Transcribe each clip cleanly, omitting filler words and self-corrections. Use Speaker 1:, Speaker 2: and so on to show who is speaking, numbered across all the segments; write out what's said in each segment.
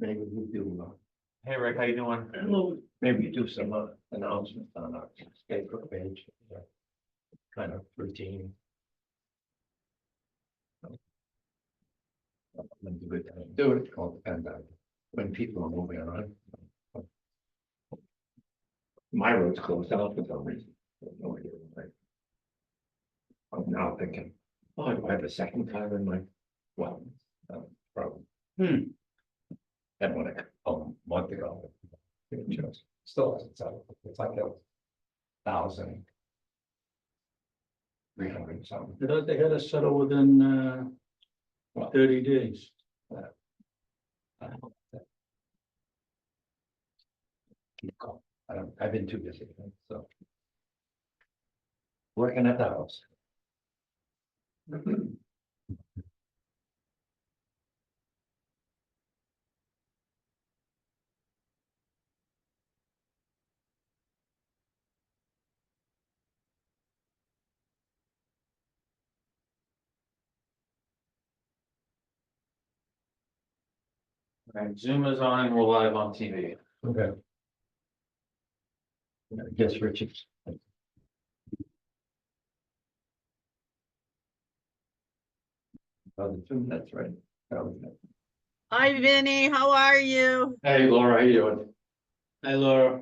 Speaker 1: maybe we do,
Speaker 2: Hey Rick, how you doing?
Speaker 1: maybe do some announcements on our Facebook page. Kind of routine. When's a good time to do it, all depends on when people are moving on. My road's closed down for some reason. I have no idea why. I'm now thinking, oh, do I have a second car in my, well, problem. That one, a month ago. It just still hasn't settled. It's like 1,300 something.
Speaker 3: They had to settle within
Speaker 1: Well,
Speaker 3: 30 days.
Speaker 1: I don't know. Keep calm. I've been too busy, so. Working at the house.
Speaker 2: Alright, Zoom is on and we're live on TV.
Speaker 1: Okay. I guess Richard. Oh, the Zoom, that's right.
Speaker 4: Hi, Vinny. How are you?
Speaker 1: Hey, Laura, how you doing?
Speaker 3: Hi, Laura.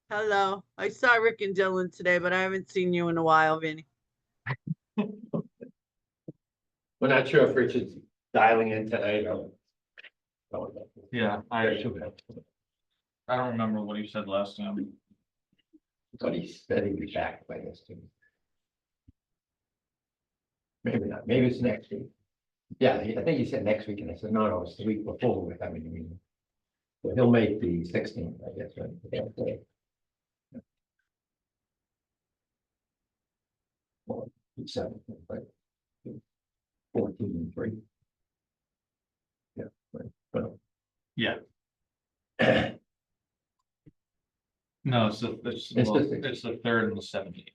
Speaker 4: Hello. I saw Rick and Dylan today, but I haven't seen you in a while, Vinny.
Speaker 1: We're not sure if Richard's dialing in tonight or.
Speaker 2: Yeah,
Speaker 1: I
Speaker 2: I don't remember what you said last time.
Speaker 1: But he said he'd be back by this too. Maybe not, maybe it's next week. Yeah, I think he said next week, and I said, no, it's the week before we're having a meeting. So he'll make the 16th, I guess, right? Yeah, okay. Well, 7, right? 14 and 3. Yeah, right. Well.
Speaker 2: Yeah. No, it's the it's the 3rd and the 17th.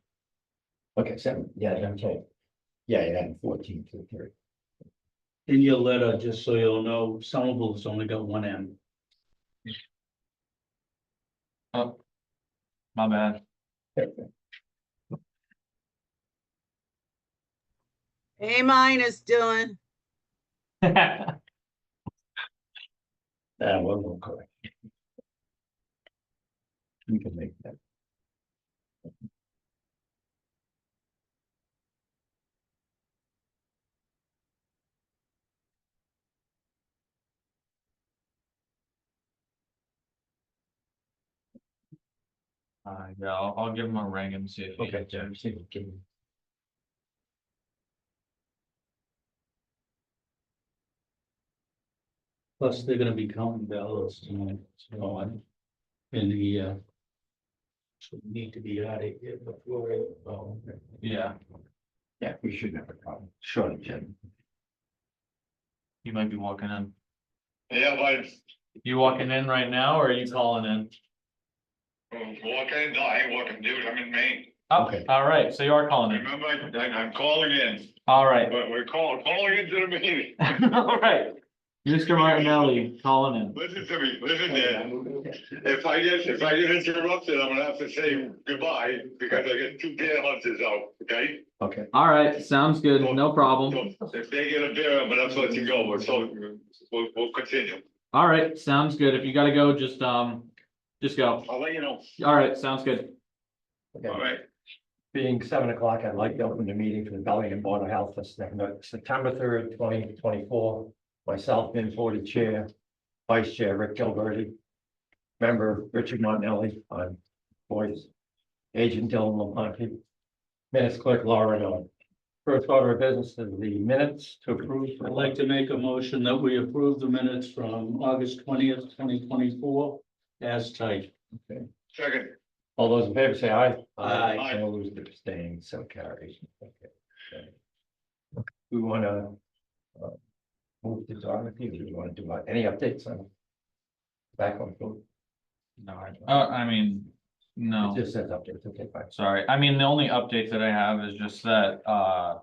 Speaker 1: Okay, 7, yeah, okay. Yeah, yeah, 14 to 3.
Speaker 3: In your letter, just so you'll know, Somerville's only got one M.
Speaker 2: Oh, my bad.
Speaker 4: Hey, mine is Dylan.
Speaker 1: We'll correct. We can make that.
Speaker 2: Yeah, I'll give him a ring and see if he
Speaker 1: Okay,
Speaker 2: answers.
Speaker 1: see if we can.
Speaker 3: Plus, they're gonna be counting ballots tonight, so on. And the so we need to be out of here before it.
Speaker 2: Yeah,
Speaker 1: Yeah, we shouldn't have a problem. Surely, Jim.
Speaker 2: you might be walking in.
Speaker 5: Yeah, but
Speaker 2: You walking in right now or are you calling in?
Speaker 5: walking, no, I ain't walking, dude, I'm in Maine.
Speaker 2: Oh,
Speaker 1: Okay.
Speaker 2: all right, so you are calling in.
Speaker 5: Remember, I'm calling in,
Speaker 2: All right.
Speaker 5: but we're calling into the meeting.
Speaker 2: All right. Mr. Martinelli calling in.
Speaker 5: Listen to me, listen there. If I get interrupted, I'm gonna have to say goodbye because I get 2 beer hunters out, okay?
Speaker 1: Okay,
Speaker 2: All right, sounds good, no problem.
Speaker 5: So if they get a beer, I'm gonna have to let you go, so we'll continue.
Speaker 2: All right, sounds good. If you gotta go, just go.
Speaker 5: I'll let you know,
Speaker 2: All right, sounds good.
Speaker 1: okay.
Speaker 5: all right?
Speaker 1: Being 7 o'clock, I'd like to open the meeting for the Bellingham Board of Health for September 3rd, 2024. Myself, being 40 Chair, Vice Chair Rick Gilberti, Member Richard Martinelli on voice, Agent Dylan Laponte, Minutes Clerk Laura Nolan. First order of business is the minutes to approve.
Speaker 3: I'd like to make a motion that we approve the minutes from August 20th, 2024 as typed.
Speaker 5: Second,
Speaker 1: All those in favor say aye.
Speaker 3: Aye.
Speaker 1: Opposed, abstained, so carries. Okay. We want to move to Dorothy, do you want to do any updates on back on food?
Speaker 2: No, I mean, no,
Speaker 1: It just says updates, okay, fine.
Speaker 2: sorry. I mean, the only update that I have is just that, I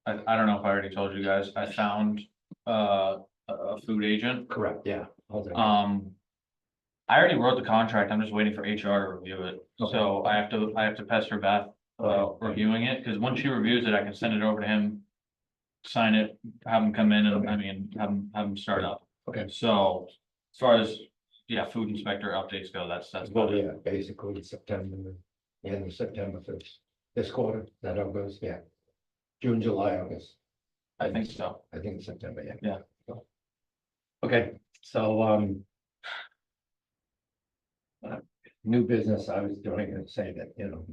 Speaker 2: don't know if I already told you guys, I found, a a food agent.
Speaker 1: Correct, yeah. How's that?
Speaker 2: I already wrote the contract. I'm just waiting for HR to review it.
Speaker 1: Okay.
Speaker 2: So I have to pester Beth about
Speaker 1: Okay.
Speaker 2: reviewing it, because once she reviews it, I can send it over to him. Sign it, have him come in and, I mean, have him start up.
Speaker 1: Okay.
Speaker 2: So as far as, yeah, food inspector updates go, that's
Speaker 1: Well,
Speaker 2: about it.
Speaker 1: yeah, basically September, the end of September first, this quarter, that how it goes, yeah. June, July, August.
Speaker 2: I think so.
Speaker 1: I think it's September, yeah.
Speaker 2: Yeah.
Speaker 1: So, okay, so, new business, I was going to say that, you know.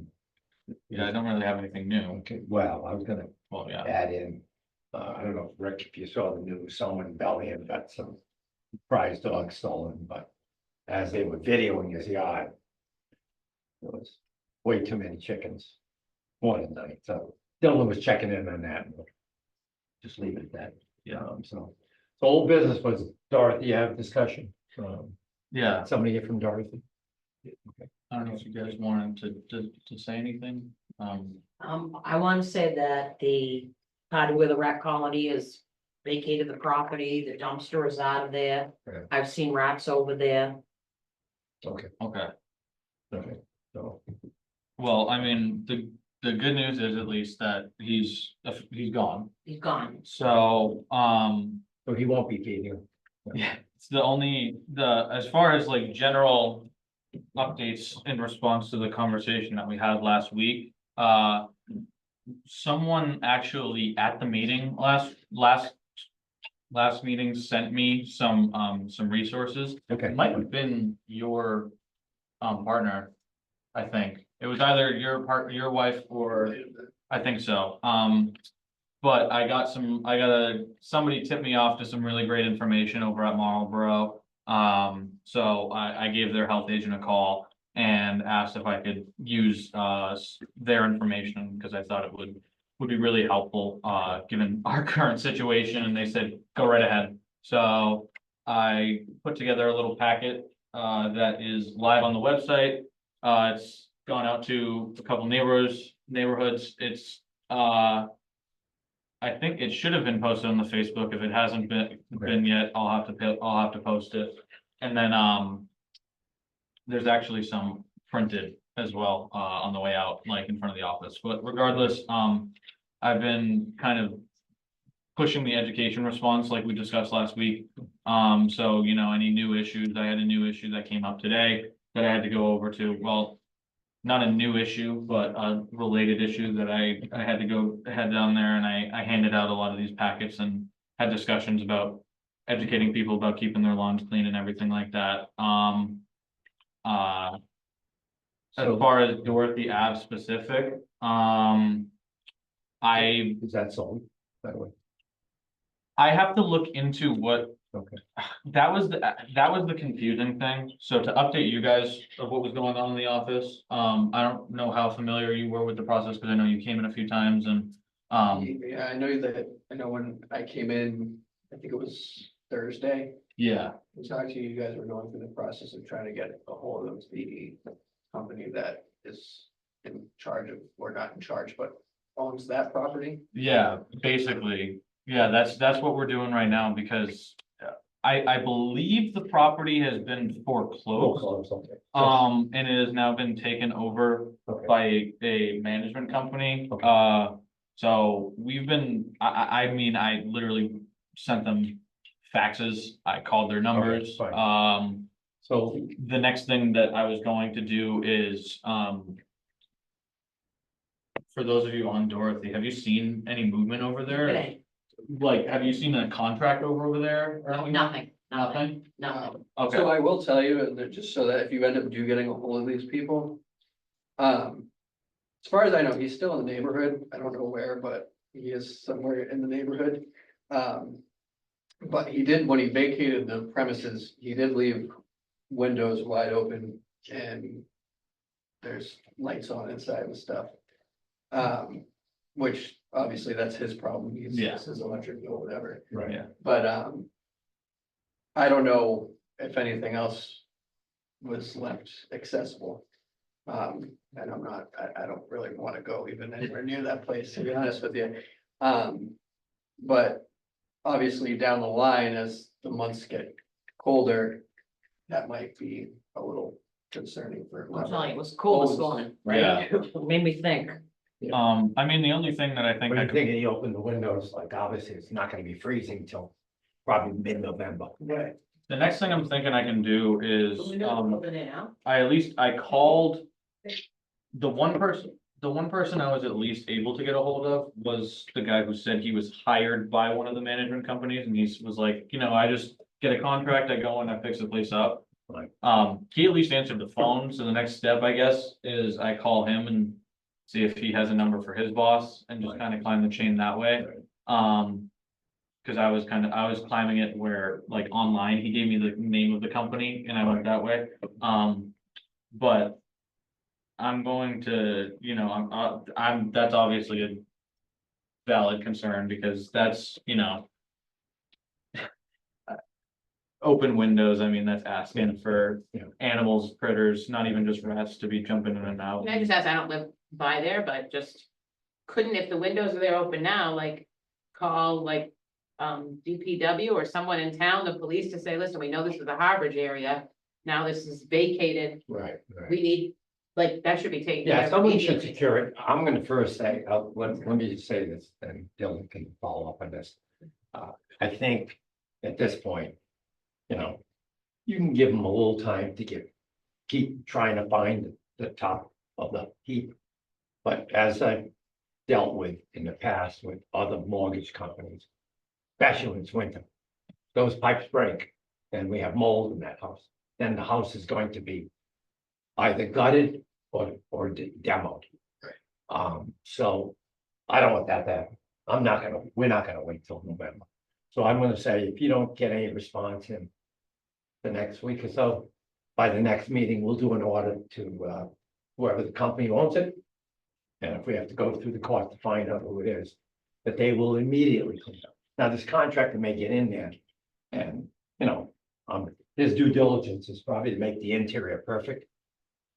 Speaker 2: Yeah, I don't really have anything new.
Speaker 1: Okay, well, I was gonna
Speaker 2: Well, yeah,
Speaker 1: add in, I don't know, Rick, if you saw the news, someone in Bellingham got some prize dogs stolen, but as they were videoing his yard, there was way too many chickens, more than night, so Dylan was checking in on that. Just leave it at that.
Speaker 2: Yeah.
Speaker 1: So old business was Dorothy, have discussion,
Speaker 2: yeah.
Speaker 1: somebody here from Dorothy.
Speaker 2: I don't know if you guys wanted to say anything.
Speaker 6: I want to say that the part where the rat colony is vacated the property, the dumpster is out of there.
Speaker 1: Yeah.
Speaker 6: I've seen rats over there.
Speaker 1: Okay,
Speaker 2: Okay,
Speaker 1: so,
Speaker 2: well, I mean, the good news is at least that he's gone.
Speaker 6: He's gone.
Speaker 2: So,
Speaker 1: so he won't be feeding.
Speaker 2: yeah, it's as far as like general updates in response to the conversation that we had last week. Someone actually at the meeting last meeting sent me some resources.
Speaker 1: Okay.
Speaker 2: It might have been your partner, I think. It was either your wife or, I think so. But somebody tipped me off to some really great information over at Marlboro. So I gave their health agent a call and asked if I could use their information, because I thought it would be really helpful given our current situation, and they said, go right ahead. So I put together a little packet that is live on the website. It's gone out to a couple neighborhoods. It's I think it should have been posted on the Facebook. If it hasn't been yet, I'll have to post it. And then there's actually some printed as well on the way out, like in front of the office. But regardless, I've been kind of pushing the education response like we discussed last week. So, you know, any new issues, I had a new issue that came up today that I had to go over to. Well, not a new issue, but a related issue that I had to head down there, and I handed out a lot of these packets and had discussions about educating people about keeping their lawns clean and everything like that. As far as Dorothy Ave specific,
Speaker 1: Is that sold, by the way?
Speaker 2: I have to look into what.
Speaker 1: Okay.
Speaker 2: That was the confusing thing. So to update you guys of what was going on in the office, I don't know how familiar you were with the process, because I know you came in a few times and,
Speaker 7: Yeah, I know when I came in, I think it was Thursday,
Speaker 2: yeah,
Speaker 7: we talked to you, you guys were going through the process of trying to get a hold of the company that is in charge of, or not in charge, but owns that property.
Speaker 2: yeah, basically, yeah, that's what we're doing right now, because I believe the property has been foreclosed.
Speaker 1: Okay.
Speaker 2: And it has now been taken over
Speaker 1: Okay.
Speaker 2: by a management company.
Speaker 1: Okay.
Speaker 2: So we've been, I mean, I literally sent them faxes. I called their numbers.
Speaker 1: fine. So,
Speaker 2: The next thing that I was going to do is, for those of you on Dorothy, have you seen any movement over there?
Speaker 6: Today.
Speaker 2: Like, have you seen a contract over there? or
Speaker 6: No,
Speaker 2: anything?
Speaker 6: nothing,
Speaker 2: Nothing?
Speaker 6: nothing.
Speaker 2: Okay,
Speaker 7: So I will tell you, and just so that if you end up getting a hold of these people. As far as I know, he's still in the neighborhood. I don't know where, but he is somewhere in the neighborhood. But he did, when he vacated the premises, he did leave windows wide open and there's lights on inside and stuff. Which obviously that's his problem.
Speaker 2: Yeah.
Speaker 7: It's his electric bill, whatever.
Speaker 1: right.
Speaker 2: yeah,
Speaker 7: But I don't know if anything else was left accessible. And I don't really want to go even anywhere near that place, to be honest with you. But obviously down the line, as the months get colder, that might be a little concerning for.
Speaker 6: I'm telling you, it was cool this morning, right? Made me think.
Speaker 2: I mean, the only thing that I think
Speaker 1: When
Speaker 2: I
Speaker 1: you
Speaker 2: could,
Speaker 1: think he opened the windows, like obviously it's not gonna be freezing till probably mid-November.
Speaker 7: Right.
Speaker 2: the next thing I'm thinking I can do is,
Speaker 6: The windows open it now.
Speaker 2: I called. The one person I was at least able to get a hold of was the guy who said he was hired by one of the management companies, and he was like, I just get a contract, I go in, I fix the place up.
Speaker 1: Right.
Speaker 2: He at least answered the phone, so the next step, I guess, is I call him and see if he has a number for his boss and just
Speaker 1: Right.
Speaker 2: kind of climb the chain that way.
Speaker 1: Right.
Speaker 2: Cause I was climbing it where, like, online, he gave me the name of the company and I went that way. But I'm going to, that's obviously a valid concern because that's, open windows, I mean, that's asking for
Speaker 1: Yeah.
Speaker 2: animals, critters, not even just rats to be jumping in and out.
Speaker 8: Can I just ask, I don't live by there, but just couldn't, if the windows are there open now, like, call like. DPW or someone in town, the police, to say, listen, we know this is the Harvard area. Now this is vacated,
Speaker 1: Right, right.
Speaker 8: we need, like, that should be taken care
Speaker 1: Yeah,
Speaker 8: of
Speaker 1: someone should
Speaker 8: immediately.
Speaker 1: secure it. I'm gonna first say, let me just say this, and Dylan can follow up on this. I think at this point, you can give them a little time to keep trying to find the top of the heap. But as I've dealt with in the past with other mortgage companies, especially when it's winter, those pipes break and we have mold in that house, then the house is going to be either gutted or demoed. So I don't want that to happen. We're not gonna wait till November. So I'm gonna say, if you don't get any response in the next week or so, by the next meeting, we'll do an order to whoever the company owns it. And if we have to go through the court to find out who it is, that they will immediately clean up. Now, this contractor may get in there and, his due diligence is probably to make the interior perfect.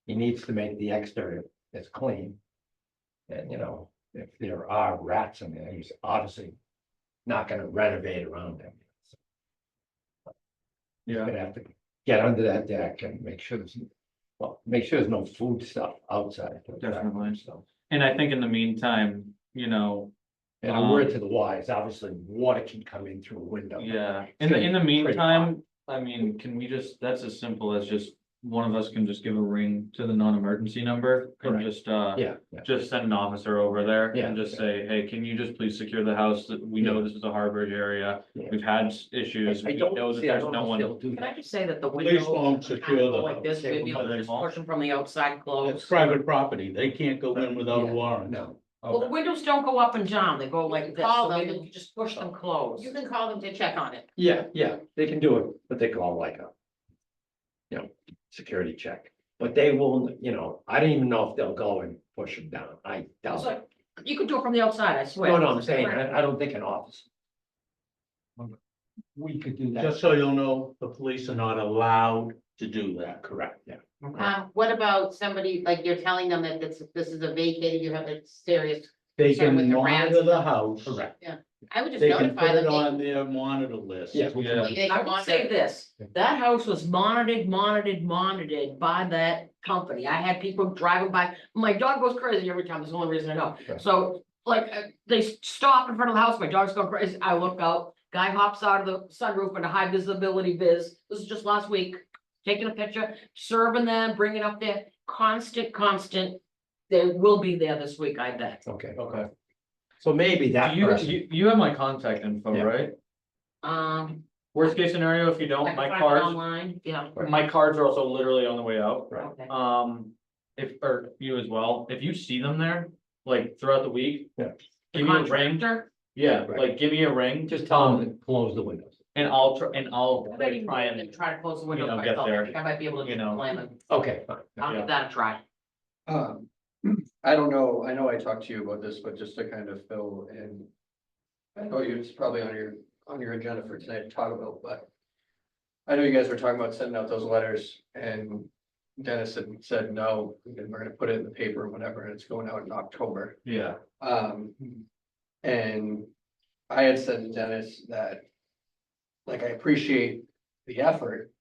Speaker 1: He needs to make the exterior as clean. And, if there are rats in there, he's obviously not gonna renovate around them. He's
Speaker 2: Yeah,
Speaker 1: gonna have to get under that deck and make sure there's no food stuff outside.
Speaker 2: Definitely.
Speaker 1: So,
Speaker 2: and I think in the meantime,
Speaker 1: and a word to the wise, obviously, water can come in through a window.
Speaker 2: yeah, in the meantime, I mean, can we just, that's as simple as just, one of us can just give a ring to the non-emergency number and
Speaker 1: Correct.
Speaker 2: just,
Speaker 1: Yeah, yeah.
Speaker 2: just send an officer over there
Speaker 1: Yeah,
Speaker 2: and just
Speaker 1: yeah.
Speaker 2: say, hey, can you just please secure the house that we know
Speaker 1: Yeah.
Speaker 2: this is a Harvard area?
Speaker 1: Yeah.
Speaker 2: We've had issues,
Speaker 1: I
Speaker 2: we
Speaker 1: don't
Speaker 2: know that
Speaker 1: see, I
Speaker 2: there's
Speaker 1: don't
Speaker 2: no
Speaker 1: know if
Speaker 2: one.
Speaker 1: they'll do
Speaker 6: Can I
Speaker 1: that.
Speaker 6: just say that the
Speaker 3: Police
Speaker 6: windows
Speaker 3: won't
Speaker 6: kind
Speaker 3: secure
Speaker 6: of
Speaker 3: the
Speaker 6: go like this,
Speaker 2: house.
Speaker 6: maybe able to just push them from the outside
Speaker 3: It's
Speaker 6: closed.
Speaker 3: private property. They can't go in without a warrant.
Speaker 1: No,
Speaker 6: Well, the windows don't go up and down, they go like this,
Speaker 8: Call
Speaker 6: so
Speaker 8: them
Speaker 6: maybe
Speaker 8: and-
Speaker 6: you just push them closed.
Speaker 8: You can call them to check on it.
Speaker 1: yeah, they can do it, but they call like a. Security check, but they will, I don't even know if they'll go and push them down. I
Speaker 6: It's
Speaker 1: doubt it.
Speaker 6: like, you could do it from the outside, I swear.
Speaker 1: No, I'm saying, I don't think an office. We could do that.
Speaker 3: Just so you'll know, the police are not allowed to do that.
Speaker 1: Correct, yeah.
Speaker 8: What about somebody, like, you're telling them that this is a vacated, you have a serious,
Speaker 3: They
Speaker 8: Concerned with
Speaker 3: can
Speaker 8: the rats.
Speaker 3: monitor the house.
Speaker 1: Correct.
Speaker 8: I would just
Speaker 3: They can
Speaker 8: notify
Speaker 3: put it
Speaker 8: them.
Speaker 3: on their monitor list.
Speaker 1: Yes.
Speaker 2: Yeah.
Speaker 8: They
Speaker 6: I
Speaker 8: can
Speaker 6: would say
Speaker 8: monitor.
Speaker 6: this, that house was monitored by that company. I had people driving by, my dog goes crazy every time, that's the only reason I know.
Speaker 1: Okay.
Speaker 6: So, like, they stop in front of the house, my dog's going crazy, I look out, guy hops out of the sunroof in a high visibility this is just last week. Taking a picture, serving them, bringing up there, constant, they will be there this week, I bet.
Speaker 1: Okay,
Speaker 2: Okay.
Speaker 1: so maybe that
Speaker 2: Do you,
Speaker 1: person,
Speaker 2: you have my contact info,
Speaker 1: Yeah.
Speaker 2: right? Worst case scenario, if you
Speaker 6: I
Speaker 2: don't,
Speaker 6: can
Speaker 2: my
Speaker 6: find it
Speaker 2: cards,
Speaker 6: online, yeah,
Speaker 2: my cards are also literally on the way out.
Speaker 1: right,
Speaker 6: okay.
Speaker 2: Or you as well, if you see them there, like throughout the week.
Speaker 1: Yeah.
Speaker 2: Give me a ring,
Speaker 6: Contractor,
Speaker 2: yeah,
Speaker 1: Right.
Speaker 2: like give me a ring,
Speaker 1: just tell them to close the windows.
Speaker 2: and I'll
Speaker 6: I might even
Speaker 2: try and,
Speaker 6: try to close the window
Speaker 2: get
Speaker 6: myself, I
Speaker 2: there,
Speaker 6: think I might be able to
Speaker 2: you
Speaker 6: do
Speaker 2: know.
Speaker 6: the plan, and
Speaker 1: Okay, fine.
Speaker 6: I'll
Speaker 2: Yeah.
Speaker 6: give that a try.
Speaker 7: I don't know, I know I talked to you about this, but just to kind of fill in. I know it's probably on your agenda for tonight to talk about, but. I know you guys were talking about sending out those letters and Dennis had said, no, we're gonna put it in the paper and whatever, and it's going out in October.
Speaker 2: yeah,
Speaker 7: And I had said to Dennis that like, I appreciate the effort.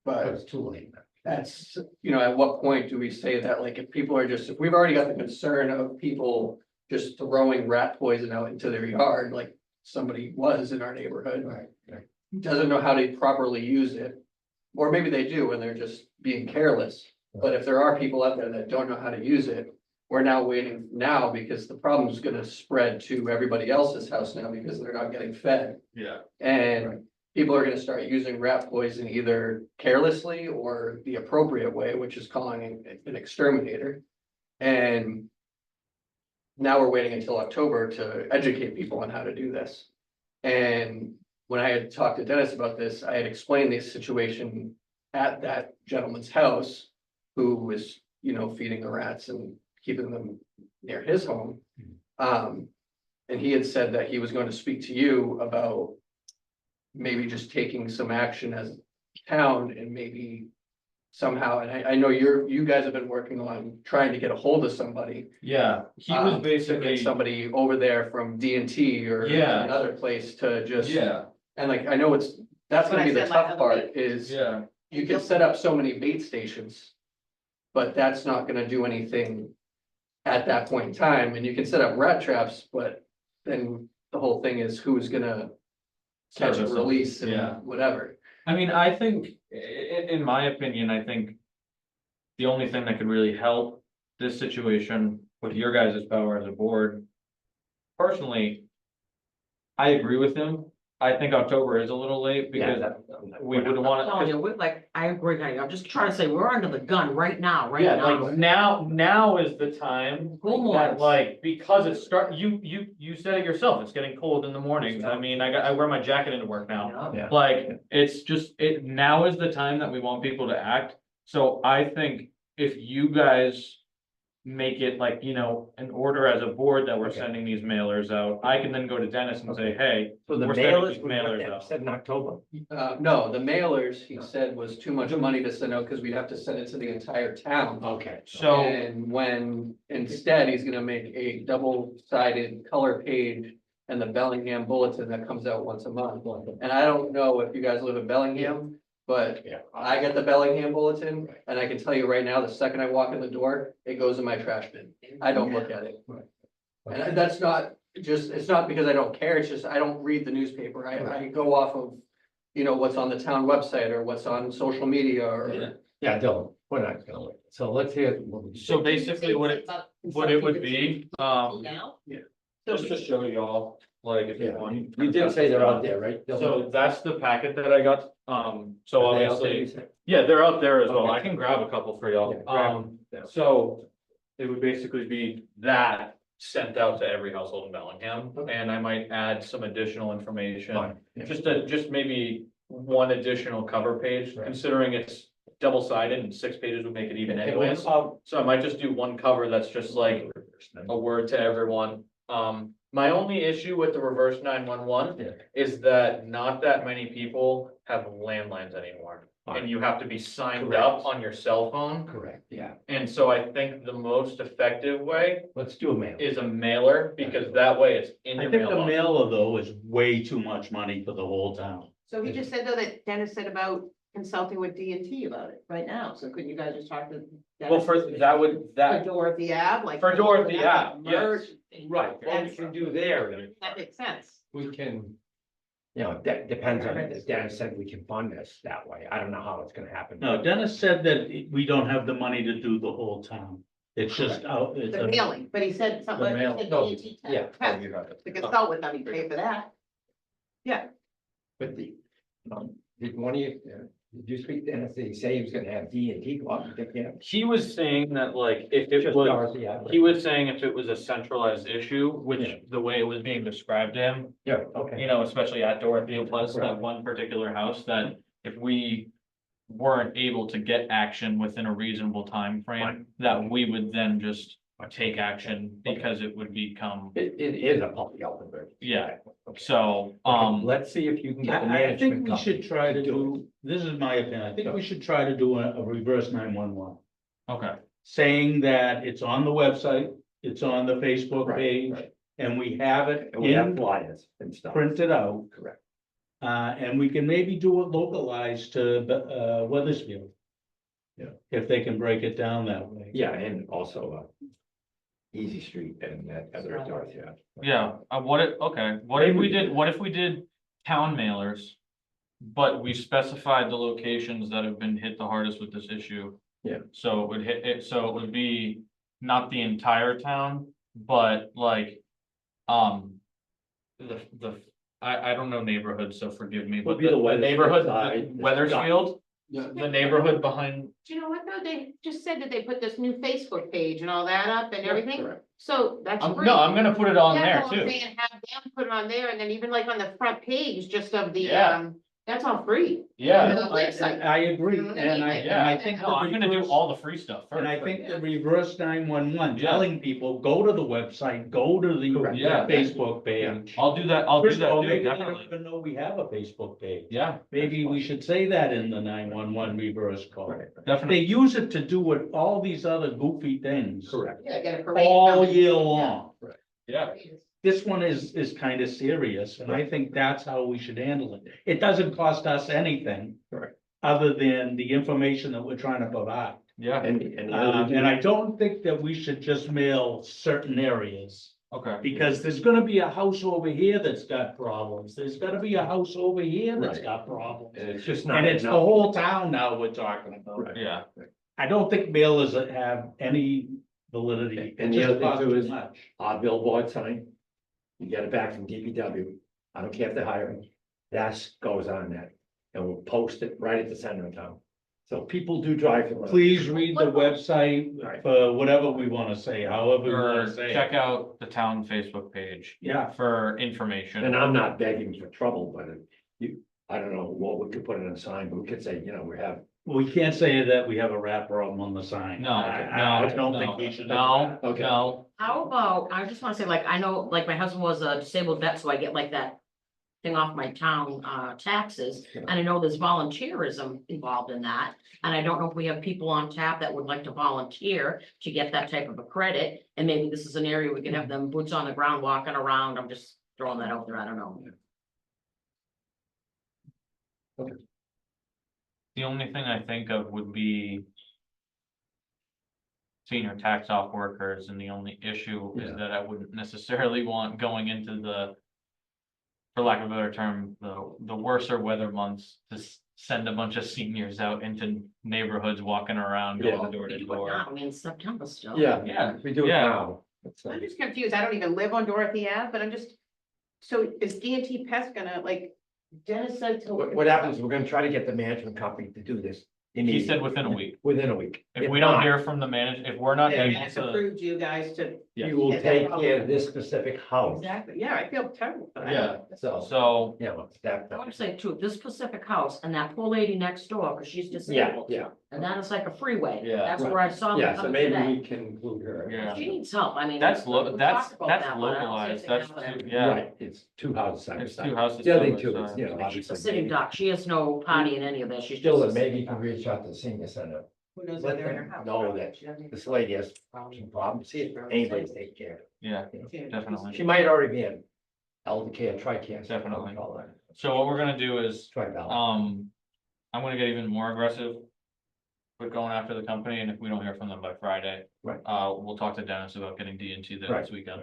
Speaker 1: But
Speaker 7: But
Speaker 1: it's too late now.
Speaker 7: that's, you know, at what point do we say that, like, if people are just, if we've already got the concern of people just throwing rat poison out into their yard, like somebody was in our neighborhood,
Speaker 1: Right.
Speaker 7: doesn't know how to properly use it. Or maybe they do and they're just being careless, but if there are people out there that don't know how to use it, we're now waiting now because the problem is gonna spread to everybody else's house now because they're not getting fed.
Speaker 2: Yeah.
Speaker 7: And people are gonna start using rat poison either carelessly or the appropriate way, which is calling an exterminator. And now we're waiting until October to educate people on how to do this. And when I had talked to Dennis about this, I had explained the situation at that gentleman's house, who was, you know, feeding the rats and keeping them near his home. And he had said that he was going to speak to you about maybe just taking some action as a town and maybe somehow, and I know you guys have been working on trying to get a hold of somebody.
Speaker 2: Yeah, he was
Speaker 7: to
Speaker 2: basically,
Speaker 7: get somebody over there from D&T or
Speaker 2: Yeah.
Speaker 7: another place to just.
Speaker 2: yeah,
Speaker 7: And like, I know that's
Speaker 8: That's
Speaker 7: gonna
Speaker 8: what
Speaker 7: be
Speaker 8: I
Speaker 7: the
Speaker 8: said last
Speaker 7: tough
Speaker 8: other
Speaker 7: part
Speaker 8: week.
Speaker 7: is
Speaker 2: yeah,
Speaker 7: you can set up so many bait stations. But that's not gonna do anything at that point in time, and you can set up rat traps, but then the whole thing is who's gonna catch and
Speaker 2: Service them,
Speaker 7: release
Speaker 2: yeah.
Speaker 7: and whatever.
Speaker 2: I mean, I think, in my opinion, I think. The only thing that could really help this situation with your guys' power as a board. Personally. I agree with him. I think October is a little late because we would
Speaker 6: I'm
Speaker 2: want
Speaker 6: telling
Speaker 2: to.
Speaker 6: you, like, I agree, honey. I'm just trying to say, we're under the gun right now, right
Speaker 2: Yeah,
Speaker 6: now.
Speaker 2: like now is the time
Speaker 6: Cool
Speaker 2: that
Speaker 6: mornings.
Speaker 2: like, because it's you said it yourself, it's getting cold in the mornings. I mean, I wear my jacket into work now.
Speaker 1: Yeah.
Speaker 2: Like, it's just, now is the time that we want people to act. So I think if you guys make it like, you know, an order as a board that we're
Speaker 1: Okay.
Speaker 2: sending these mailers out, I can then go to Dennis and say, hey,
Speaker 1: So the
Speaker 2: We're sending
Speaker 1: mailers,
Speaker 2: these mailers out.
Speaker 1: said in October.
Speaker 7: No, the mailers, he said, was too much money to send out, cause we'd have to send it to the entire town.
Speaker 1: Okay.
Speaker 2: so,
Speaker 7: And when instead he's gonna make a double-sided color page and the Bellingham bulletin that comes out once a month. And I don't know if you guys live in Bellingham, but
Speaker 1: Yeah.
Speaker 7: I get the Bellingham bulletin and I can tell you right now, the second I walk in the door, it goes in my trash bin. I don't look at it. And that's not just, it's not because I don't care, it's just I don't read the newspaper. I go off of, you know, what's on the town website or what's on social media
Speaker 2: Yeah.
Speaker 7: or.
Speaker 1: Yeah, Dylan, we're not gonna wait. So let's hear.
Speaker 2: so basically what it would be,
Speaker 8: Now?
Speaker 2: just to show y'all, like, if you
Speaker 1: Yeah,
Speaker 2: want.
Speaker 1: you did say they're out there, right? Dylan?
Speaker 2: So that's the packet that I got, so
Speaker 1: Are they out there, you
Speaker 2: obviously,
Speaker 1: said?
Speaker 2: yeah, they're out there as well,
Speaker 1: Okay.
Speaker 2: I can grab a couple for y'all,
Speaker 1: Yeah, grab 'em. Yeah.
Speaker 2: so. It would basically be that sent out to every household in Bellingham,
Speaker 1: Okay.
Speaker 2: and I might add some additional information.
Speaker 1: Fine. Yeah.
Speaker 2: Just maybe one additional cover page,
Speaker 1: Right.
Speaker 2: considering it's double-sided and 6 pages would make it even
Speaker 1: Okay,
Speaker 2: anyways.
Speaker 1: well,
Speaker 2: So I might just do one cover that's just like a word to everyone. My only issue with the reverse 911
Speaker 1: Yeah.
Speaker 2: is that not that many people have landlines anymore. And you have to be signed up
Speaker 1: Correct.
Speaker 2: on your cell phone.
Speaker 1: Correct, yeah.
Speaker 2: And so I think the most effective way
Speaker 1: Let's do a mail.
Speaker 2: is a mailer, because that way it's in
Speaker 3: I
Speaker 2: your
Speaker 3: think the
Speaker 2: mailbox.
Speaker 3: mailer though is way too much money for the whole town.
Speaker 8: So he just said though that Dennis said about consulting with D&T about it right now, so couldn't you guys just talk to?
Speaker 2: Well, for that would,
Speaker 8: For
Speaker 2: that,
Speaker 8: Dorothy Ave, like.
Speaker 2: For Dorothy
Speaker 8: that's
Speaker 2: Ave,
Speaker 8: a
Speaker 2: yes.
Speaker 8: merge thing.
Speaker 1: Right, what we can do there,
Speaker 8: That makes sense.
Speaker 1: we can, you know, that depends on, as Dennis said, we can fund this that way. I don't know how it's gonna happen.
Speaker 3: No, Dennis said that we don't have the money to do the whole town. It's just out, it's
Speaker 8: The
Speaker 3: a,
Speaker 8: mailing, but he said something,
Speaker 2: The mail-
Speaker 8: he said
Speaker 1: no,
Speaker 8: D&T.
Speaker 1: Yeah.
Speaker 8: test.
Speaker 1: You got it.
Speaker 8: To consult with them, he paid for that.
Speaker 1: But did one of you, did you speak to Dennis? Did he say he was gonna have D&T go out and take care of it?
Speaker 2: he was saying that like, if it
Speaker 1: Just
Speaker 2: was.
Speaker 1: Dorothy, yeah.
Speaker 2: He was saying if it was a centralized issue, which
Speaker 1: Yeah.
Speaker 2: the way it was being described to him,
Speaker 1: Yeah, okay.
Speaker 2: you know, especially at Dorothea Place, that
Speaker 1: Right.
Speaker 2: one particular house, that if we. Weren't able to get action within a reasonable time frame,
Speaker 1: Fine.
Speaker 2: that we would then just take action because it would become,
Speaker 1: It is a public health emergency.
Speaker 2: Yeah.
Speaker 1: Okay.
Speaker 2: so,
Speaker 1: Okay, let's see if you can get the
Speaker 3: I think
Speaker 1: management.
Speaker 3: we should
Speaker 1: company
Speaker 3: try to
Speaker 1: do
Speaker 3: do, this is my opinion, I think we should try to do a reverse 911.
Speaker 2: okay,
Speaker 3: Saying that it's on the website, it's on the Facebook
Speaker 1: Right,
Speaker 3: page,
Speaker 1: right.
Speaker 3: and we have it
Speaker 1: And we have
Speaker 3: in,
Speaker 1: flyers and stuff.
Speaker 3: printed out.
Speaker 1: Correct.
Speaker 3: And we can maybe do it localized to, Weathersfield.
Speaker 1: Yeah.
Speaker 3: If they can break it down that way.
Speaker 1: Yeah, and also, Easy Street and that other north, yeah.
Speaker 2: Yeah, what if we did town mailers? But we specified the locations that have been hit the hardest with this issue.
Speaker 1: Yeah.
Speaker 2: So it would hit it, so it would be not the entire town, but like, I don't know neighborhoods, so forgive me, but
Speaker 1: Would be the
Speaker 2: the neighborhood,
Speaker 1: Weathersfield side,
Speaker 2: Weathersfield,
Speaker 7: Yeah.
Speaker 2: the neighborhood behind,
Speaker 8: Do you know what though? They just said that they put this new Facebook page and all that up and everything.
Speaker 1: Correct.
Speaker 8: So that's free.
Speaker 2: no, I'm gonna put it on
Speaker 8: Yeah,
Speaker 2: there
Speaker 8: no, I'm
Speaker 2: too.
Speaker 8: saying have them put it on there and then even like on the front page, just of the,
Speaker 2: Yeah.
Speaker 8: that's all free.
Speaker 2: Yeah,
Speaker 8: The website.
Speaker 3: I agree,
Speaker 8: You know what I
Speaker 3: and
Speaker 8: mean?
Speaker 3: I,
Speaker 8: Like,
Speaker 3: and I
Speaker 8: yeah,
Speaker 3: think.
Speaker 2: no,
Speaker 3: the
Speaker 2: I'm gonna do
Speaker 3: reverse-
Speaker 2: all the free stuff first.
Speaker 3: And I think the reverse 911, telling people, go to the website, go to the
Speaker 1: Correct.
Speaker 2: Yeah.
Speaker 3: Facebook page.
Speaker 2: I'll do that too,
Speaker 3: First of all, maybe they don't
Speaker 2: definitely,
Speaker 3: even know we have a Facebook page.
Speaker 2: yeah,
Speaker 3: Maybe we should say that in the 911 reverse call.
Speaker 1: Right,
Speaker 2: definitely,
Speaker 3: They use it to do what all these other goofy things.
Speaker 1: correct.
Speaker 8: Yeah, get a parade.
Speaker 3: All
Speaker 8: coming.
Speaker 3: year long.
Speaker 2: yeah,
Speaker 3: This one is kind of serious, and I think that's how we should handle it. It doesn't cost us anything.
Speaker 1: Correct.
Speaker 3: Other than the information that we're trying to provide.
Speaker 2: yeah,
Speaker 1: And the other
Speaker 3: And I don't think that we should just mail certain areas.
Speaker 2: okay,
Speaker 3: Because there's gonna be a house over here that's got problems, there's gonna be a house over here that's
Speaker 1: Right.
Speaker 3: got problems.
Speaker 1: And it's just not
Speaker 3: And it's the
Speaker 1: enough.
Speaker 3: whole town now we're talking about.
Speaker 1: Right.
Speaker 2: yeah,
Speaker 3: I don't think mailers have any validity. It
Speaker 1: And the
Speaker 3: just
Speaker 1: other thing
Speaker 3: costs
Speaker 1: too
Speaker 3: too
Speaker 1: is-
Speaker 3: much.
Speaker 1: Our billboard sign, you get it back from DPW, I don't care if they're hiring, that goes on that. And we'll post it right at the center of town. So people do drive around.
Speaker 3: Please read the website
Speaker 1: Right.
Speaker 3: for whatever we wanna say, however we
Speaker 2: or
Speaker 3: wanna say.
Speaker 2: check
Speaker 3: it.
Speaker 2: out the town Facebook page
Speaker 3: Yeah,
Speaker 2: for information.
Speaker 1: And I'm not begging for trouble, but I don't know what we could put in a sign, but we could say, we have.
Speaker 3: we can't say that we have a rat problem on the sign.
Speaker 2: No,
Speaker 3: I don't
Speaker 2: no,
Speaker 3: think we should.
Speaker 2: no,
Speaker 1: Okay.
Speaker 2: no,
Speaker 6: How about, I just wanna say, like, I know, like, my husband was a disabled vet, so I get like that thing off my town, taxes,
Speaker 1: Yeah.
Speaker 6: and I know there's volunteerism involved in that. And I don't know if we have people on tap that would like to volunteer to get that type of a credit, and maybe this is an area we can have them boots on the ground walking around, I'm just throwing that out there, I don't know.
Speaker 2: the only thing I think of would be senior tax off workers, and the only issue is
Speaker 1: Yeah.
Speaker 2: that I wouldn't necessarily want going into the, for lack of a better term, the worser weather months to send a bunch of seniors out into neighborhoods walking around,
Speaker 1: Yeah.
Speaker 2: going door
Speaker 6: We
Speaker 2: to
Speaker 6: do it
Speaker 2: door.
Speaker 6: now, I mean, September still.
Speaker 2: Yeah,
Speaker 1: We do it
Speaker 2: yeah.
Speaker 1: now.
Speaker 8: I'm just confused. I don't even live on Dorothy Ave, but I'm just, so is D&T Pest gonna like, Dennis said to.
Speaker 1: What happens, we're gonna try to get the management company to do this.
Speaker 2: He said within a week.
Speaker 1: Within a week.
Speaker 2: If we don't hear from the if we're not
Speaker 8: Yeah,
Speaker 2: able
Speaker 8: Dennis
Speaker 2: to,
Speaker 8: approved you guys to.
Speaker 2: yeah.
Speaker 1: He will
Speaker 8: Yes.
Speaker 1: take care of this specific house.
Speaker 8: Exactly. Yeah, I feel terrible. for that.
Speaker 2: Yeah.
Speaker 1: So,
Speaker 2: So,
Speaker 1: that.
Speaker 6: I want to say too, this specific house and that poor lady next door, because she's disabled.
Speaker 1: Yeah,
Speaker 6: And that is like a freeway.
Speaker 2: Yeah.
Speaker 6: That's where I saw them
Speaker 1: yeah, so
Speaker 6: coming
Speaker 1: maybe
Speaker 6: today.
Speaker 1: we can include her.
Speaker 2: Yeah.
Speaker 6: She needs help, I mean.
Speaker 2: that's
Speaker 6: we
Speaker 2: that's
Speaker 6: talked about that, but I don't see
Speaker 2: localized,
Speaker 6: anything
Speaker 2: that's,
Speaker 6: happening.
Speaker 2: yeah,
Speaker 1: Right, it's two houses side by
Speaker 2: it's
Speaker 1: side.
Speaker 2: two houses.
Speaker 1: The other
Speaker 2: side
Speaker 1: thing
Speaker 2: by
Speaker 1: too is,
Speaker 2: side.
Speaker 6: She's a
Speaker 1: obviously.
Speaker 6: sitting duck, she has no party in any of this, she's
Speaker 1: Still,
Speaker 6: just. a
Speaker 1: maybe you
Speaker 6: sitting
Speaker 1: can
Speaker 6: duck.
Speaker 1: reach out to the senior center.
Speaker 8: Who knows
Speaker 1: Let
Speaker 8: if they're in her
Speaker 1: them
Speaker 8: house.
Speaker 1: know that
Speaker 8: She doesn't even-
Speaker 1: this lady has some problems, see if anybody's taking care of
Speaker 2: Yeah,
Speaker 1: it.
Speaker 8: Yeah.
Speaker 2: definitely.
Speaker 1: She might already be in elder care, TRICARE.
Speaker 2: Definitely.
Speaker 1: All that.
Speaker 2: So what we're gonna do is,
Speaker 1: Tri-Val.
Speaker 2: I'm gonna get even more aggressive with going after the company, and if we don't hear from them by Friday,
Speaker 1: Right.
Speaker 2: we'll talk to Dennis about getting D&T there
Speaker 1: Right.
Speaker 2: this weekend.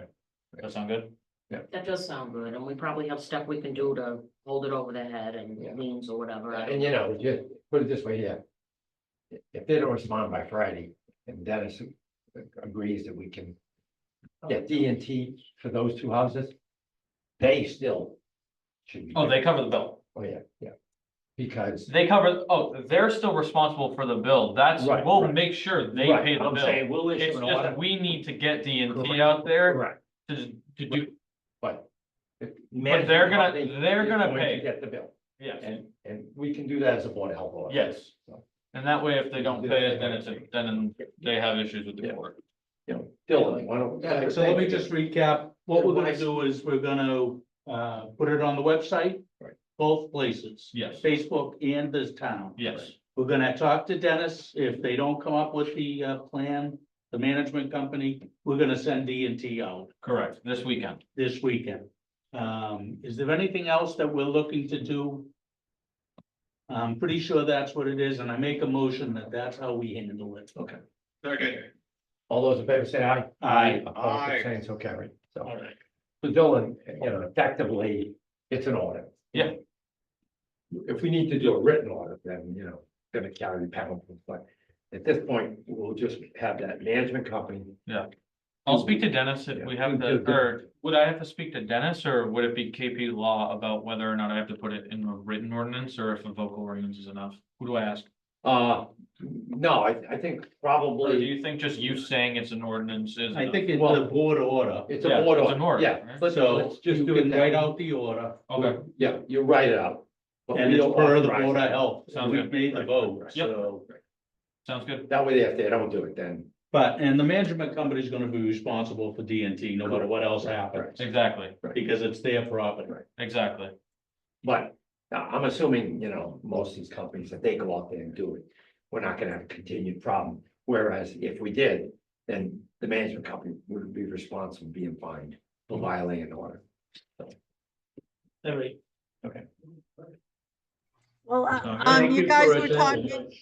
Speaker 2: That sound good?
Speaker 6: That does sound good, and we probably have stuff we can do to hold it over their head and
Speaker 1: Yeah.
Speaker 6: liens or whatever. I don't
Speaker 1: And just put it this way here. If they don't respond by Friday, and Dennis agrees that we can get D&T for those two houses, they still should be.
Speaker 2: Oh, they cover the bill.
Speaker 1: Oh, yeah. Because.
Speaker 2: They cover, they're still responsible for the bill. That's,
Speaker 1: Right,
Speaker 2: we'll
Speaker 1: right.
Speaker 2: make sure they
Speaker 1: Right,
Speaker 2: pay the
Speaker 1: I'm saying
Speaker 2: bill.
Speaker 1: we'll issue
Speaker 2: It's
Speaker 1: an order.
Speaker 2: just, we need to get D&T
Speaker 1: Correct.
Speaker 2: out there
Speaker 1: Right,
Speaker 2: to do,
Speaker 1: but.
Speaker 2: But they're gonna pay.
Speaker 1: Get the bill,
Speaker 2: yes,
Speaker 1: and we can do that as a board of health. order.
Speaker 2: yes.
Speaker 1: So,
Speaker 2: And that way, if they don't pay it, then they have issues with the
Speaker 1: Yeah.
Speaker 2: court.
Speaker 1: Dylan, why don't?
Speaker 3: Yeah, so let me just recap, what we're gonna do is we're gonna, put it on the website.
Speaker 1: Right.
Speaker 3: Both places.
Speaker 2: Yes.
Speaker 3: Facebook and this town.
Speaker 2: Yes,
Speaker 3: We're gonna talk to Dennis, if they don't come up with the, plan, the management company, we're gonna send D&T out
Speaker 2: correct, this weekend.
Speaker 3: this weekend. Is there anything else that we're looking to do? I'm pretty sure that's what it is, and I make a motion that that's how we handle it.
Speaker 1: Okay.
Speaker 5: Second,
Speaker 1: All those in favor say aye.
Speaker 3: Aye.
Speaker 1: Opposed,
Speaker 5: Aye.
Speaker 1: abstained, so carried. So,
Speaker 3: All right.
Speaker 1: so Dylan, effectively, it's an order.
Speaker 2: Yeah.
Speaker 1: If we need to do a written order, then, gonna carry penalties, but at this point, we'll just have that management company.
Speaker 2: I'll speak to Dennis if we have
Speaker 1: Yeah.
Speaker 2: to, or would I have to speak to Dennis, or would it be KP law about whether or not I have to put it in a written ordinance, or if a vocal ordinance is enough? Who do I ask?
Speaker 1: No, I think
Speaker 2: Or do
Speaker 1: probably,
Speaker 2: you think just you saying it's an ordinance is?
Speaker 3: I think it's
Speaker 1: Well-
Speaker 3: a board order,
Speaker 1: it's a
Speaker 2: Yeah,
Speaker 1: board
Speaker 2: it's an order,
Speaker 1: yeah,
Speaker 2: right?
Speaker 3: so
Speaker 1: let's just
Speaker 3: you
Speaker 1: do it
Speaker 3: can
Speaker 1: that
Speaker 3: write
Speaker 1: way.
Speaker 3: out the order.
Speaker 2: Okay,
Speaker 1: Yeah, you write it out. But
Speaker 3: And
Speaker 1: we
Speaker 3: it's
Speaker 1: don't
Speaker 3: per the
Speaker 1: authorize
Speaker 3: Board of
Speaker 1: it.
Speaker 3: Health,
Speaker 2: Sounds
Speaker 3: we
Speaker 2: good.
Speaker 3: made the vote,
Speaker 1: Yep.
Speaker 3: so.
Speaker 2: sounds good.
Speaker 1: That way, if they don't do it, then.
Speaker 3: But, and the management company is gonna be responsible for DNT, no matter what else happens,
Speaker 2: Exactly,
Speaker 3: because it's their property.
Speaker 2: exactly.
Speaker 1: But I'm assuming, most of these companies, that they go out there and do it, we're not gonna have a continued problem. Whereas if we did, then the management company would be responsible for being fined for violating an order.
Speaker 3: All right.
Speaker 4: Well,
Speaker 2: Thank
Speaker 4: you guys were talking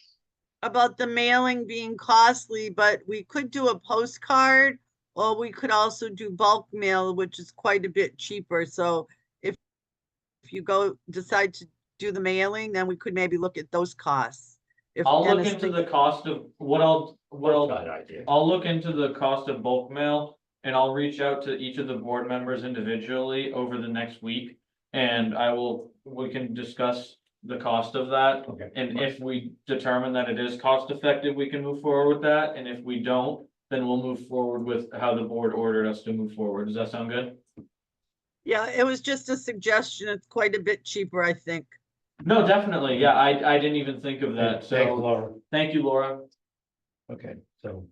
Speaker 4: about the mailing being costly, but we could do a postcard, or we could also do bulk mail, which is quite a bit cheaper. So if you decide to do the mailing, then we could maybe look at those costs. If
Speaker 2: I'll look
Speaker 4: Dennis
Speaker 2: into
Speaker 4: thinks-
Speaker 2: the cost of, what
Speaker 1: Bad idea.
Speaker 2: I'll look into the cost of bulk mail, and I'll reach out to each of the board members individually over the next week. And we can discuss the cost of that,
Speaker 1: Okay.
Speaker 2: and if we determine that it is cost effective, we can move forward with that, and if we don't, then we'll move forward with how the board ordered us to move forward. Does that sound good?
Speaker 4: Yeah, it was just a suggestion. It's quite a bit cheaper, I think.
Speaker 2: No, definitely, yeah, I didn't even think of that,
Speaker 1: Thanks,
Speaker 2: so,
Speaker 1: Laura.
Speaker 2: thank you, Laura.
Speaker 1: Okay, so,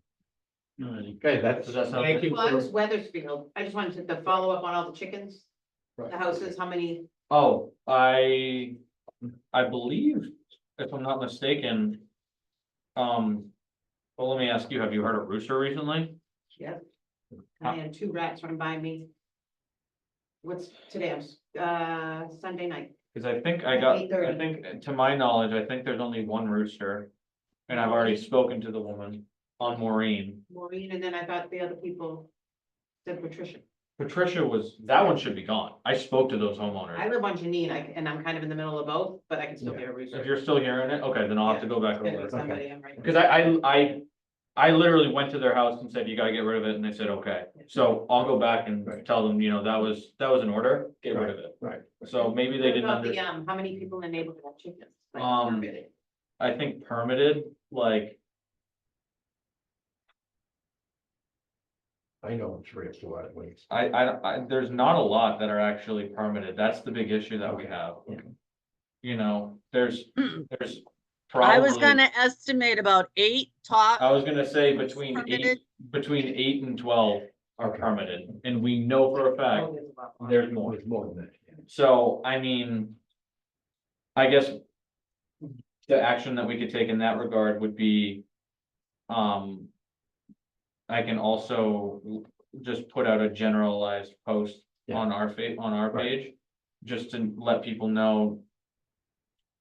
Speaker 3: All right.
Speaker 1: okay, that's,
Speaker 2: Does that sound
Speaker 1: thank
Speaker 2: good?
Speaker 1: you
Speaker 8: Well, I was
Speaker 1: for,
Speaker 8: Weathersfield. I just wanted to follow up on all the chickens,
Speaker 1: Right.
Speaker 8: the houses, how many,
Speaker 2: Oh, I believe, if I'm not mistaken. Well, let me ask you, have you heard of rooster recently?
Speaker 8: yep. I had 2 rats run by me. What's today, Sunday night.
Speaker 2: Cause I think I
Speaker 8: 8:30.
Speaker 2: think, to my knowledge, I think there's only one rooster. And I've already spoken to the woman on Maureen.
Speaker 8: Maureen, and then I thought the other people said Patricia.
Speaker 2: Patricia that one should be gone. I spoke to those
Speaker 8: I
Speaker 2: homeowners.
Speaker 8: live on Janine, and I'm kind of in the middle of both, but I can still hear a rooster.
Speaker 2: If you're still hearing it, okay, then I'll have to go back
Speaker 8: Gotta
Speaker 2: over
Speaker 8: be
Speaker 2: it.
Speaker 8: somebody, I'm right.
Speaker 2: Cause I literally went to their house and said, you gotta get rid of it, and they said, okay. So I'll go back and tell them, that was an order, get rid of it.
Speaker 1: right.
Speaker 2: So maybe they
Speaker 8: What
Speaker 2: didn't
Speaker 8: about the,
Speaker 2: understand.
Speaker 8: how many people in the neighborhood have chickens? Like,
Speaker 2: Um,
Speaker 8: permitted?
Speaker 2: I think permitted, like,
Speaker 1: I know 3 or 4 at least.
Speaker 2: there's not a lot that are actually permitted. That's the big issue that we have.
Speaker 1: Okay.
Speaker 2: There's
Speaker 4: I was
Speaker 2: probably,
Speaker 4: gonna estimate about 8 top.
Speaker 2: I was gonna say between
Speaker 4: Permitted.
Speaker 2: 8 and 12 are permitted, and we know for a fact
Speaker 8: Oh, there's a lot more.
Speaker 2: there's more.
Speaker 1: It's more than that.
Speaker 2: So, I mean, I guess the action that we could take in that regard would be, I can also just put out a generalized post
Speaker 1: Yeah.
Speaker 2: on our
Speaker 1: Right.
Speaker 2: page, just to let people know.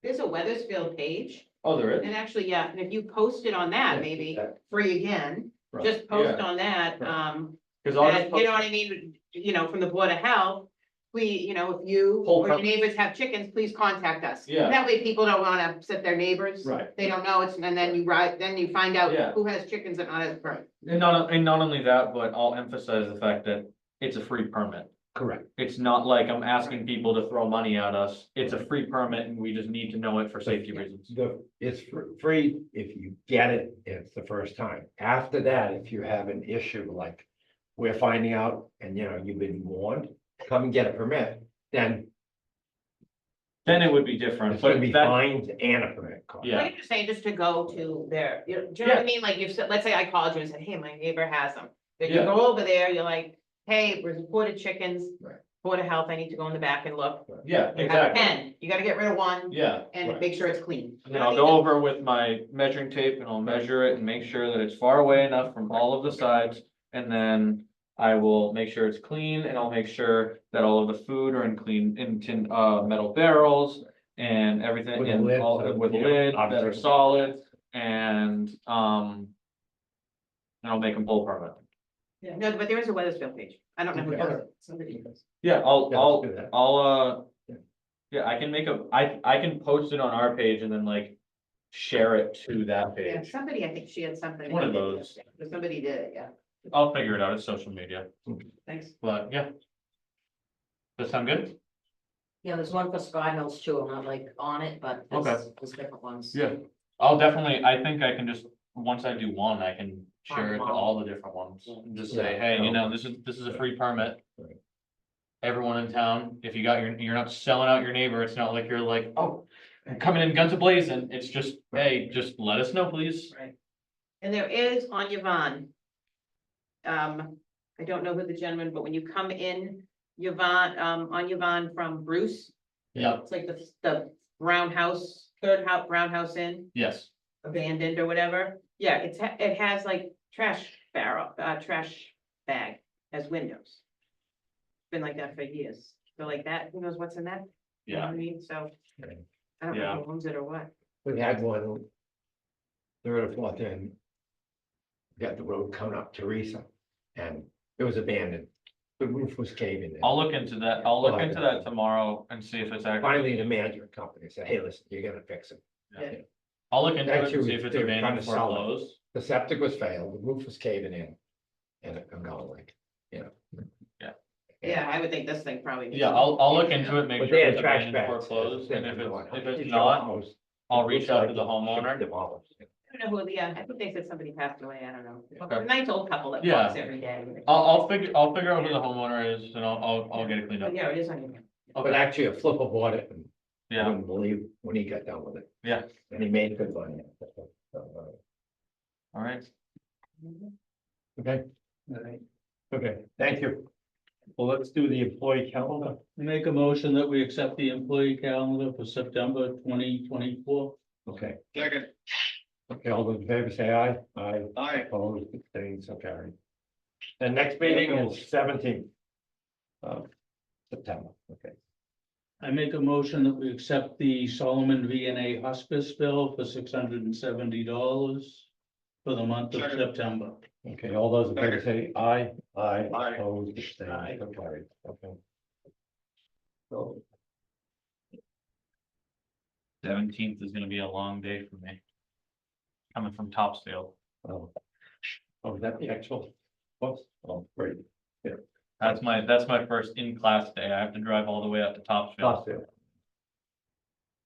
Speaker 8: There's a Weathersfield page,
Speaker 2: Oh, there
Speaker 8: and actually, yeah, and if you post it on that,
Speaker 1: Yeah,
Speaker 8: maybe
Speaker 1: that-
Speaker 8: free again,
Speaker 1: Right.
Speaker 8: just post
Speaker 2: Yeah.
Speaker 8: on that,
Speaker 1: Right.
Speaker 2: Cause I'll just
Speaker 8: you
Speaker 2: post,
Speaker 8: know what I mean? From the Board of Health, if you
Speaker 2: Whole
Speaker 8: or your
Speaker 2: pur-
Speaker 8: neighbors have chickens, please contact us.
Speaker 2: Yeah.
Speaker 8: That way people don't wanna upset their neighbors.
Speaker 1: Right.
Speaker 8: They don't know and then you find out
Speaker 2: Yeah.
Speaker 8: who has chickens and not has permit.
Speaker 2: and not only that, but I'll emphasize the fact that it's a free permit.
Speaker 1: Correct.
Speaker 2: It's not like I'm asking people to throw money at us. It's a free permit, and we just need to know it for safety reasons.
Speaker 1: It's free if you get it, it's the first time. After that, if you have an issue like we're finding out and you've been warned, come and get a permit, then
Speaker 2: Then it would be different,
Speaker 1: it's gonna
Speaker 2: but
Speaker 1: be
Speaker 2: that,
Speaker 1: fines and a permit cost.
Speaker 2: Yeah.
Speaker 8: What you're saying, just to go to their, do you know what I mean? Like you've said, let's say I called you and said, hey, my neighbor has them. Then you
Speaker 2: Yeah.
Speaker 8: go over there, you're like, hey, reported chickens.
Speaker 1: Right.
Speaker 8: Board of Health, I need to go in the back and look.
Speaker 2: yeah,
Speaker 8: You have
Speaker 2: exactly,
Speaker 8: 10, you gotta get rid of one
Speaker 2: yeah.
Speaker 8: and
Speaker 1: Right.
Speaker 8: make sure it's clean.
Speaker 2: And then I'll go over with my measuring tape and I'll measure it and make sure that it's far away enough from all of the sides. And then I will make sure it's clean and I'll make sure that all of the food are in clean, in tin, metal barrels. And everything,
Speaker 1: With a
Speaker 2: and
Speaker 1: lid,
Speaker 2: all,
Speaker 1: so,
Speaker 2: with
Speaker 1: you know,
Speaker 2: lids that are
Speaker 1: obviously.
Speaker 2: solid and, and I'll make them pull permit.
Speaker 8: Yeah, no, but there is a Weathersfield page. I don't know who does it. Somebody does.
Speaker 2: Yeah,
Speaker 1: Yeah, let's do that.
Speaker 2: I'll,
Speaker 1: Yeah.
Speaker 2: yeah, I can make I can post it on our page and then like share it to that
Speaker 8: Yeah,
Speaker 2: page.
Speaker 8: somebody, I think she had something.
Speaker 2: One of those.
Speaker 8: Somebody did it, yeah.
Speaker 2: I'll figure it out. It's social media,
Speaker 8: Thanks.
Speaker 2: but yeah. Does that sound good?
Speaker 6: Yeah, there's one for Sky Hills too, I'm not like on it, but
Speaker 2: Okay.
Speaker 6: there's different ones.
Speaker 2: Yeah. I'll definitely, I think I can just, once I do one, I can share it to all the different ones. And just say,
Speaker 1: Yeah.
Speaker 2: hey, you know, this is a free permit.
Speaker 1: Right.
Speaker 2: Everyone in town, if you got you're not selling out your neighbor, it's not like you're like, oh, I'm coming in guns a-blazing. It's just, hey, just let us know, please.
Speaker 8: Right. And there is on Yvonne. I don't know who the gentleman, but when you come in Yvonne, on Yvonne from Bruce,
Speaker 2: Yep,
Speaker 8: it's like the brown house, third house, brown house in,
Speaker 2: yes.
Speaker 8: abandoned or whatever. Yeah, it has like trash barrel, trash bag as windows. Been like that for years. So like that, who knows what's in that? You know what
Speaker 2: Yeah,
Speaker 8: I mean, so.
Speaker 1: Okay.
Speaker 8: I don't know
Speaker 2: Yeah.
Speaker 8: who owns it or what.
Speaker 1: We had one. Third or fourth in. Got the road coming up Teresa, and it was abandoned. The roof was caving in.
Speaker 2: I'll look into that. I'll look
Speaker 1: Well,
Speaker 2: into that tomorrow and see if it's actually,
Speaker 1: Finally, the management company said, hey, listen, you're gonna fix it.
Speaker 8: Yeah.
Speaker 2: I'll look into it and
Speaker 1: Actually,
Speaker 2: see if it's
Speaker 1: they were trying
Speaker 2: abandoned
Speaker 1: to
Speaker 2: before it
Speaker 1: sell it.
Speaker 2: closed.
Speaker 1: The septic was failed, the roof was caving in. And I'm going like, you know.
Speaker 2: Yeah.
Speaker 8: Yeah, I would think this thing probably. needs
Speaker 2: Yeah,
Speaker 8: to-
Speaker 2: I'll look into it, make
Speaker 1: But
Speaker 2: sure
Speaker 1: they
Speaker 2: it's
Speaker 1: had trash
Speaker 2: abandoned before it
Speaker 1: bags.
Speaker 2: closed, and if it's
Speaker 1: Your
Speaker 2: not,
Speaker 1: house,
Speaker 2: I'll
Speaker 1: it
Speaker 2: reach
Speaker 1: looks
Speaker 2: out
Speaker 1: like
Speaker 2: to the
Speaker 1: it
Speaker 2: homeowner.
Speaker 1: should be demolished.
Speaker 8: I don't know who, yeah, I think they said somebody passed away, I don't know.
Speaker 2: Okay.
Speaker 8: A nice old couple that
Speaker 2: Yeah.
Speaker 8: walks every day.
Speaker 2: I'll figure out who the homeowner is and I'll get it cleaned up.
Speaker 8: But yeah, it is on your.
Speaker 1: But
Speaker 2: Okay,
Speaker 1: actually, a flipper bought it and I
Speaker 2: yeah,
Speaker 1: wouldn't believe when he got done with it.
Speaker 2: Yeah.
Speaker 1: And he made good money.
Speaker 2: all right.
Speaker 1: Okay. Okay, thank you. Well, let's do the employee calendar.
Speaker 3: Make a motion that we accept the employee calendar for September 2024.
Speaker 1: Okay,
Speaker 5: Second,
Speaker 1: okay, all those in favor say aye. Aye.
Speaker 5: aye.
Speaker 1: Opposed, abstained, so carried. And next meeting is 17th. September, okay.
Speaker 3: I make a motion that we accept the Solomon VNA hospice bill for $670 for the month of
Speaker 5: Second.
Speaker 3: September.
Speaker 1: Okay, all those in favor say aye. Aye.
Speaker 5: Aye.
Speaker 1: Opposed, abstained, so carried, okay. So,
Speaker 2: 17th is gonna be a long day for me. Coming from Topsfield.
Speaker 1: oh, is that the actual? Whoops, oh, great.
Speaker 2: That's my first in-class day. I have to drive all the way up to Topsfield
Speaker 1: Costume.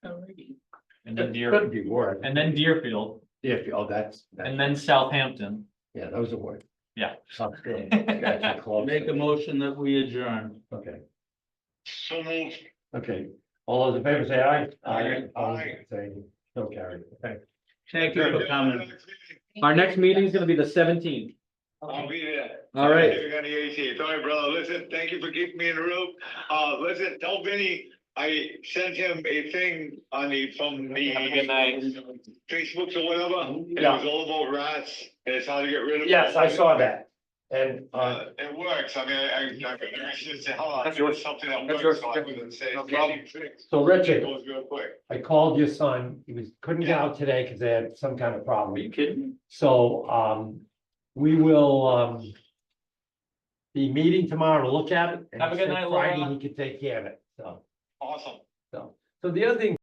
Speaker 2: and then
Speaker 1: Could be worse.
Speaker 2: and then Deerfield
Speaker 1: Yeah, oh, that's,
Speaker 2: and then Southampton.
Speaker 1: yeah, those are worse.
Speaker 2: Yeah.
Speaker 1: Costume. Actually close.
Speaker 3: Make a motion that we adjourn.
Speaker 1: Okay,
Speaker 5: So moved.
Speaker 1: okay, all those in favor say aye.
Speaker 5: Aye.
Speaker 1: Opposed,
Speaker 5: Aye.
Speaker 1: abstained, so carried, okay.
Speaker 3: Thank you for coming.
Speaker 2: Our next meeting is gonna be the 17th.
Speaker 5: I'll be there.
Speaker 2: All right.
Speaker 5: On the 18th. All right, brother. Listen, thank you for keeping me in the loop. Listen, tell Vinny, I sent him a thing on from the.
Speaker 2: Have a good night.
Speaker 5: Facebooks or whatever. And it
Speaker 1: Yeah.
Speaker 5: was all about rats and it's how to get rid of them.
Speaker 1: Yes, I saw that, and,
Speaker 5: It works. I mean, I should say, hold on,
Speaker 1: That's yours.
Speaker 5: it's something that
Speaker 1: That's
Speaker 5: works.
Speaker 1: yours.
Speaker 5: So I wouldn't say.
Speaker 1: No problem.
Speaker 5: It
Speaker 1: so Richard,
Speaker 5: goes real quick.
Speaker 1: I called your son, he couldn't get out today because they had some kind of problem.
Speaker 2: Are you kidding?
Speaker 1: So, we will, be meeting tomorrow to look at it. and
Speaker 2: Have a
Speaker 1: he
Speaker 2: good
Speaker 1: said
Speaker 2: night,
Speaker 1: Friday,
Speaker 2: Laura.
Speaker 1: he could take care of it, so,
Speaker 5: Awesome.
Speaker 1: so the other thing